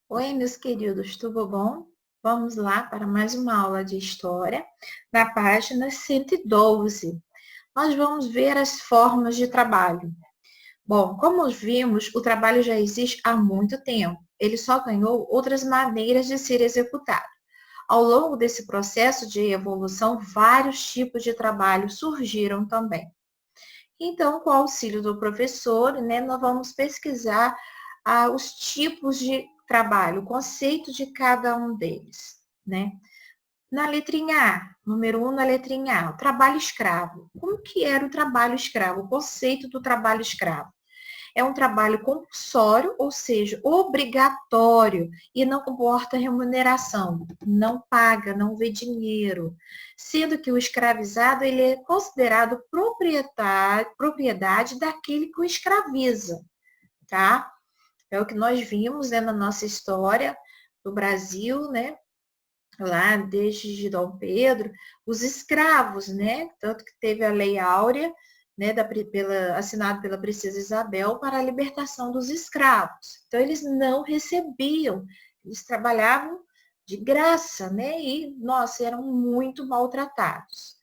Oi, meus queridos, tudo bom? Vamos lá para mais uma aula de história, na página 112. Nós vamos ver as formas de trabalho. Bom, como vimos, o trabalho já existe há muito tempo. Ele só ganhou outras maneiras de ser executado. Ao longo desse processo de evolução, vários tipos de trabalho surgiram também. Então, com o auxílio do professor, né, nós vamos pesquisar os tipos de trabalho, o conceito de cada um deles, né? Na letrinha A, número 1 na letrinha A, o trabalho escravo. Como que era o trabalho escravo? O conceito do trabalho escravo. É um trabalho compulsório, ou seja, obrigatório, e não comporta remuneração, não paga, não vê dinheiro. Sendo que o escravizado ele é considerado propriedade daquele que o escraviza, tá? É o que nós vimos, né, na nossa história do Brasil, né? Lá desde Dom Pedro, os escravos, né? Tanto que teve a Lei Áurea, né, assinado pela princesa Isabel para a libertação dos escravos. Então, eles não recebiam, eles trabalhavam de graça, né? E, nossa, eram muito maltratados.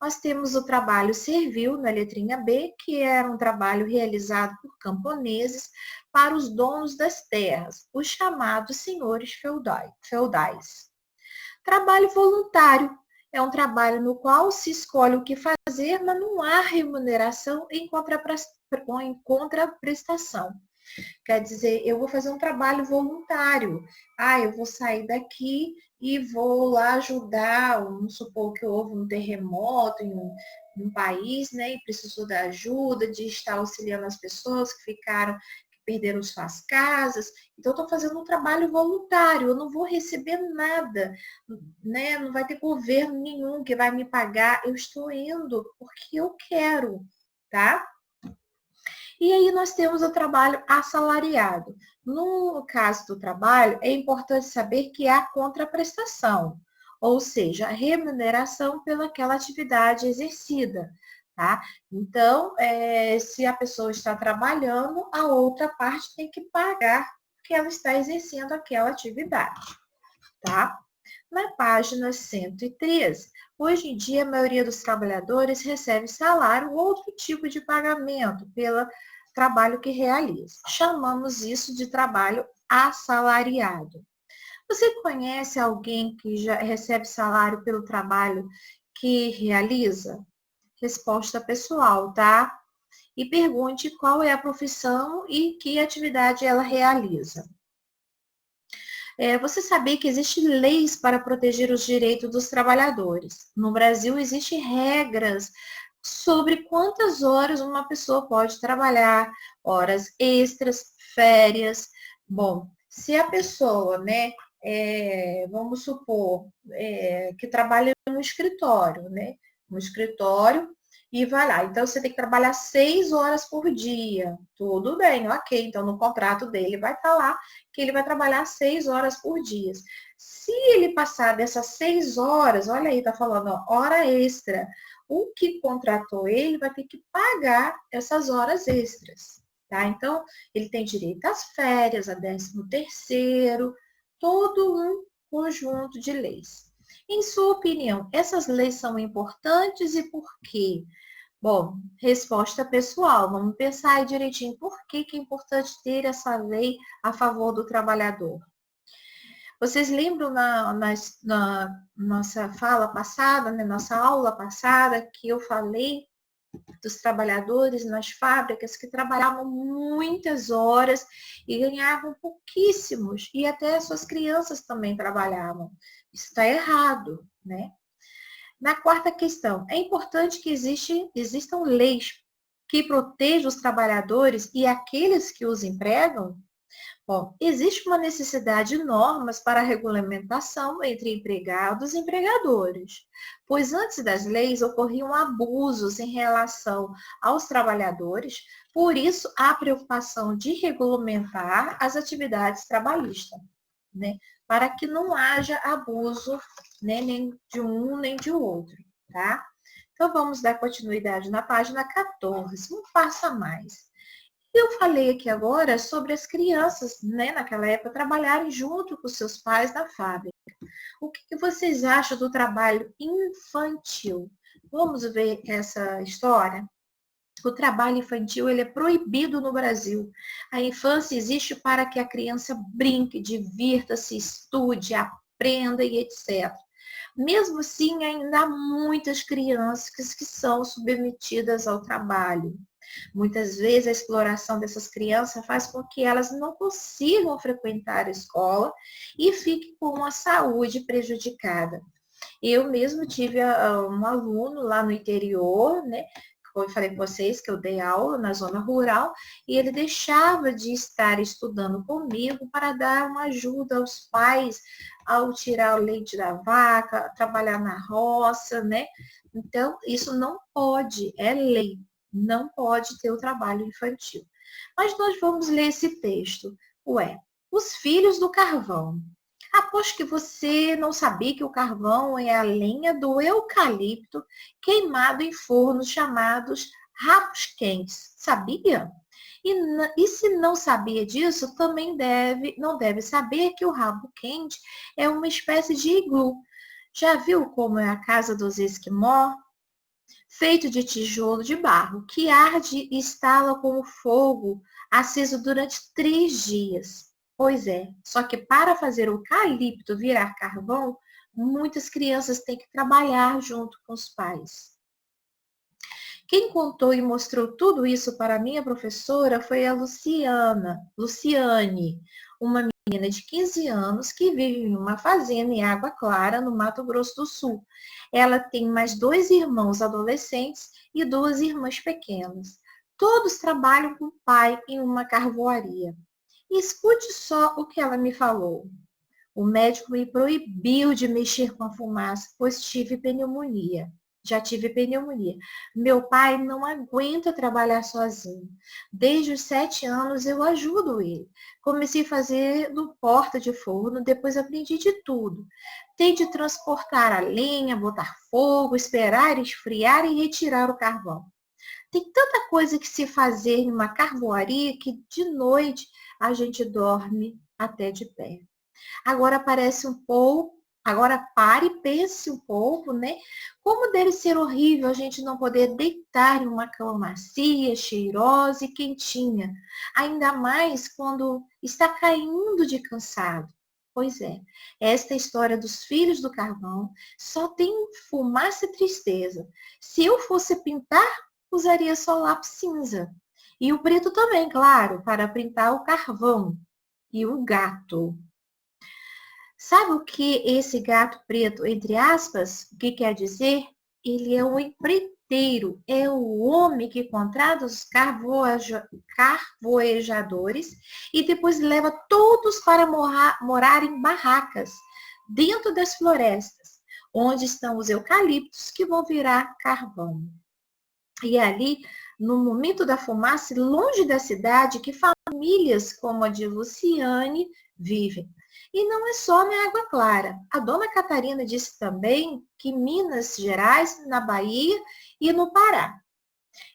Nós temos o trabalho servil, na letrinha B, que era um trabalho realizado por camponeses para os donos das terras, os chamados senhores feudais. Trabalho voluntário é um trabalho no qual se escolhe o que fazer, mas não há remuneração em contraprestação. Quer dizer, eu vou fazer um trabalho voluntário. Eu vou sair daqui e vou lá ajudar, vamos supor que houve um terremoto em um país, né, e precisou da ajuda, de estar auxiliando as pessoas que perderam suas casas. Então, estou fazendo um trabalho voluntário, eu não vou receber nada, né? Não vai ter governo nenhum que vai me pagar. Eu estou indo porque eu quero, tá? E aí nós temos o trabalho assalariado. No caso do trabalho, é importante saber que há contraprestação, ou seja, a remuneração pelaquela atividade exercida, tá? Então, se a pessoa está trabalhando, a outra parte tem que pagar porque ela está exercendo aquela atividade, tá? Na página 113, hoje em dia a maioria dos trabalhadores recebe salário ou outro tipo de pagamento pelo trabalho que realiza. Chamamos isso de trabalho assalariado. Você conhece alguém que já recebe salário pelo trabalho que realiza? Resposta pessoal, tá? E pergunte qual é a profissão e que atividade ela realiza. Você sabia que existem leis para proteger os direitos dos trabalhadores. No Brasil, existem regras sobre quantas horas uma pessoa pode trabalhar, horas extras, férias. Bom, se a pessoa, né, vamos supor, que trabalha no escritório, né, no escritório, e vai lá. Então, você tem que trabalhar 6 horas por dia. Tudo bem, ok. Então, no contrato dele vai estar lá que ele vai trabalhar 6 horas por dia. Se ele passar dessas 6 horas, olha aí, tá falando, ó, hora extra. O que contratou ele vai ter que pagar essas horas extras, tá? Então, ele tem direito às férias, a 13º, todo um conjunto de leis. Em sua opinião, essas leis são importantes e por quê? Bom, resposta pessoal. Vamos pensar aí direitinho por que é importante ter essa lei a favor do trabalhador. Vocês lembram na nossa fala passada, na nossa aula passada, que eu falei dos trabalhadores nas fábricas que trabalhavam muitas horas e ganhavam pouquíssimos, e até suas crianças também trabalhavam. Isso está errado, né? Na quarta questão, é importante que existam leis que protejam os trabalhadores e aqueles que os empregam? Bom, existe uma necessidade de normas para a regulamentação entre empregados e empregadores, pois antes das leis ocorriam abusos em relação aos trabalhadores, por isso há preocupação de regulamentar as atividades trabalhistas, né? Para que não haja abuso, né, nem de um nem de outro, tá? Então, vamos dar continuidade na página 14, um passo a mais. Eu falei aqui agora sobre as crianças, né, naquela época, trabalharem junto com seus pais na fábrica. O que vocês acham do trabalho infantil? Vamos ver essa história? O trabalho infantil ele é proibido no Brasil. A infância existe para que a criança brinque, divirta-se, estude, aprenda e etc. Mesmo assim, ainda há muitas crianças que são submetidas ao trabalho. Muitas vezes a exploração dessas crianças faz com que elas não consigam frequentar a escola e fiquem com a saúde prejudicada. Eu mesmo tive um aluno lá no interior, né? Como eu falei com vocês, que eu dei aula na zona rural, e ele deixava de estar estudando comigo para dar uma ajuda aos pais ao tirar o leite da vaca, trabalhar na roça, né? Então, isso não pode, é lei, não pode ter o trabalho infantil. Mas nós vamos ler esse texto. Ué, os filhos do carvão. Aposto que você não sabia que o carvão é a lenha do eucalipto queimado em fornos chamados rabos quentes. Sabia? E se não sabia disso, também não deve saber que o rabo quente é uma espécie de iglu. Já viu como é a casa dos esquimó? Feito de tijolo de barro, que arde e estala como fogo aceso durante 3 dias. Pois é, só que para fazer o eucalipto virar carvão, muitas crianças têm que trabalhar junto com os pais. Quem contou e mostrou tudo isso para a minha professora foi a Luciane, uma menina de 15 anos que vive em uma fazenda em Água Clara, no Mato Grosso do Sul. Ela tem mais 2 irmãos adolescentes e 2 irmãs pequenas. Todos trabalham com o pai em uma carvoaria. E escute só o que ela me falou. O médico me proibiu de mexer com a fumaça, pois tive pneumonia. Já tive pneumonia. Meu pai não aguenta trabalhar sozinho. Desde os 7 anos eu ajudo ele. Comecei a fazer no porta de forno, depois aprendi de tudo. Tem de transportar a lenha, botar fogo, esperar esfriar e retirar o carvão. Tem tanta coisa que se fazer em uma carvoaria que de noite a gente dorme até de pé. Agora pare e pense um pouco, né? Como deve ser horrível a gente não poder deitar em uma cama macia, cheirosa e quentinha, ainda mais quando está caindo de cansado. Pois é, esta história dos filhos do carvão só tem fumaça e tristeza. Se eu fosse pintar, usaria só lápis cinza. E o preto também, claro, para pintar o carvão e o gato. Sabe o que esse gato preto, entre aspas, o que quer dizer? Ele é um empreiteiro, é o homem que contrata os carvoejadores e depois leva todos para morar em barracas, dentro das florestas, onde estão os eucaliptos que vão virar carvão. E ali, no momento da fumaça, longe da cidade, que famílias como a de Luciane vivem. E não é só na Água Clara. A dona Catarina disse também que Minas Gerais, na Bahia e no Pará.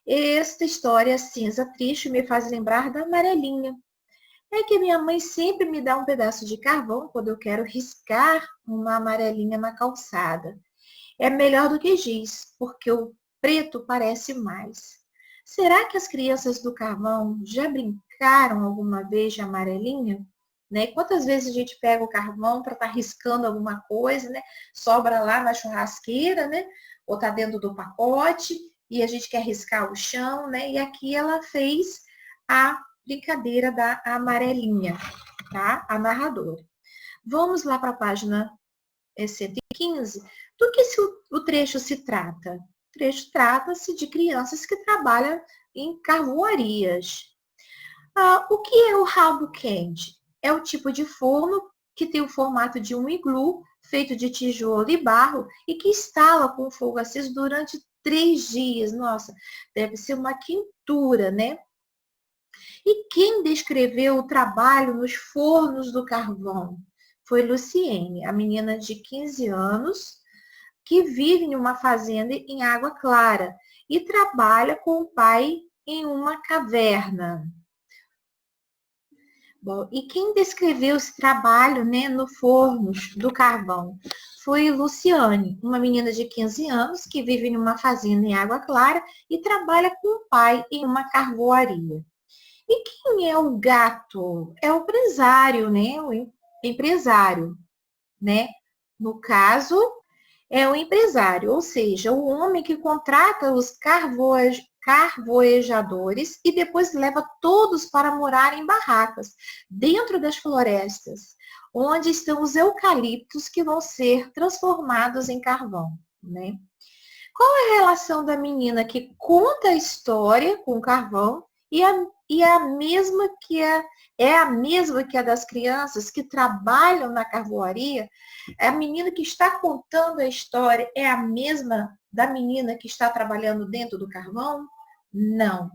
Esta história cinza triste me faz lembrar da amarelinha. É que minha mãe sempre me dá um pedaço de carvão quando eu quero riscar uma amarelinha na calçada. É melhor do que giz, porque o preto parece mais. Será que as crianças do carvão já brincaram alguma vez de amarelinha? Né? Quantas vezes a gente pega o carvão para estar riscando alguma coisa, né? Sobra lá na churrasqueira, né? Ou está dentro do pacote e a gente quer riscar o chão, né? E aqui ela fez a brincadeira da amarelinha, tá? A narradora. Vamos lá para a página 115. Do que o trecho se trata? O trecho trata-se de crianças que trabalham em carvoarias. O que é o rabo quente? É o tipo de forno que tem o formato de um iglu, feito de tijolo e barro, e que estala com fogo aceso durante 3 dias. Nossa, deve ser uma quentura, né? E quem descreveu o trabalho nos fornos do carvão? Foi Luciene, a menina de 15 anos, que vive em uma fazenda em Água Clara e trabalha com o pai em uma caverna. Bom, e quem descreveu esse trabalho, né, no forno do carvão foi Luciane, uma menina de 15 anos que vive em uma fazenda em Água Clara e trabalha com o pai em uma carvoaria. E quem é o gato? É o empresário, né? O empresário, né? No caso, é o empresário, ou seja, o homem que contrata os carvoejadores e depois leva todos para morar em barracas, dentro das florestas, onde estão os eucaliptos que vão ser transformados em carvão, né? Qual é a relação da menina que conta a história com o carvão e a mesma que é a mesma que a das crianças que trabalham na carvoaria? A menina que está contando a história é a mesma da menina que está trabalhando dentro do carvão? Não.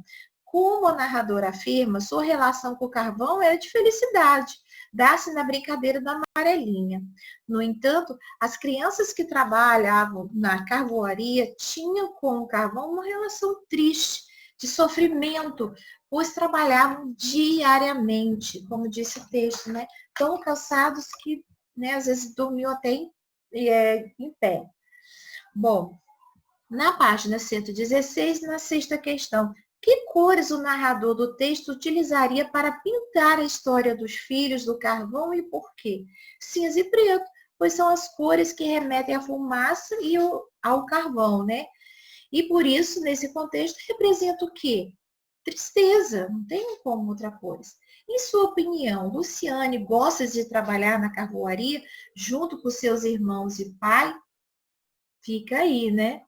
Como a narradora afirma, sua relação com o carvão era de felicidade, dá-se na brincadeira da amarelinha. No entanto, as crianças que trabalhavam na carvoaria tinham com o carvão uma relação triste, de sofrimento, pois trabalhavam diariamente, como disse o texto, né? Tão cansados que, né, às vezes dormiam até em pé. Bom, na página 116, na sexta questão, que cores o narrador do texto utilizaria para pintar a história dos filhos do carvão e por quê? Cinza e preto, pois são as cores que remetem à fumaça e ao carvão, né? E por isso, nesse contexto, representa o quê? Tristeza, não tem como outra coisa. Em sua opinião, Luciane gosta de trabalhar na carvoaria junto com seus irmãos e pai? Fica aí, né?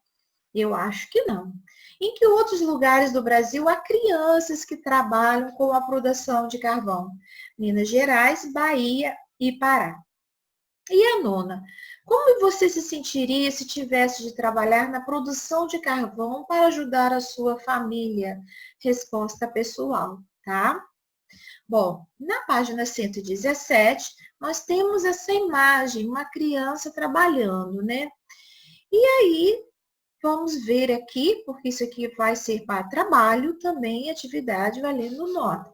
Eu acho que não. Em que outros lugares do Brasil há crianças que trabalham com a produção de carvão? Minas Gerais, Bahia e Pará. E a nona, como você se sentiria se tivesse de trabalhar na produção de carvão para ajudar a sua família? Resposta pessoal, tá? Bom, na página 117, nós temos essa imagem, uma criança trabalhando, né? E aí, vamos ver aqui, porque isso aqui vai ser para trabalho, também atividade valendo nota.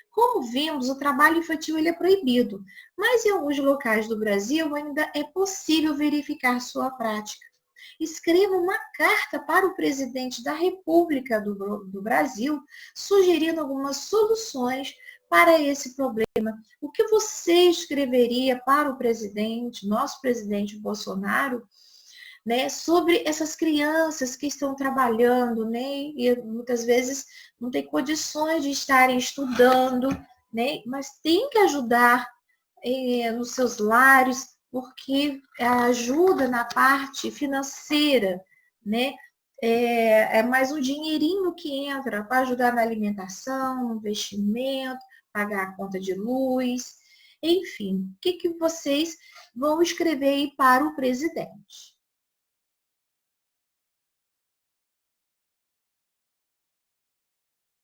Como vimos, o trabalho infantil ele é proibido, mas em alguns locais do Brasil ainda é possível verificar sua prática. Escreva uma carta para o presidente da República do Brasil, sugerindo algumas soluções para esse problema. O que você escreveria para o presidente, nosso presidente Bolsonaro, né, sobre essas crianças que estão trabalhando, né, e muitas vezes não tem condições de estarem estudando, né, mas tem que ajudar nos seus lares, porque ajuda na parte financeira, né, é mais um dinheirinho que entra para ajudar na alimentação, no investimento, pagar a conta de luz, enfim, o que vocês vão escrever aí para o presidente?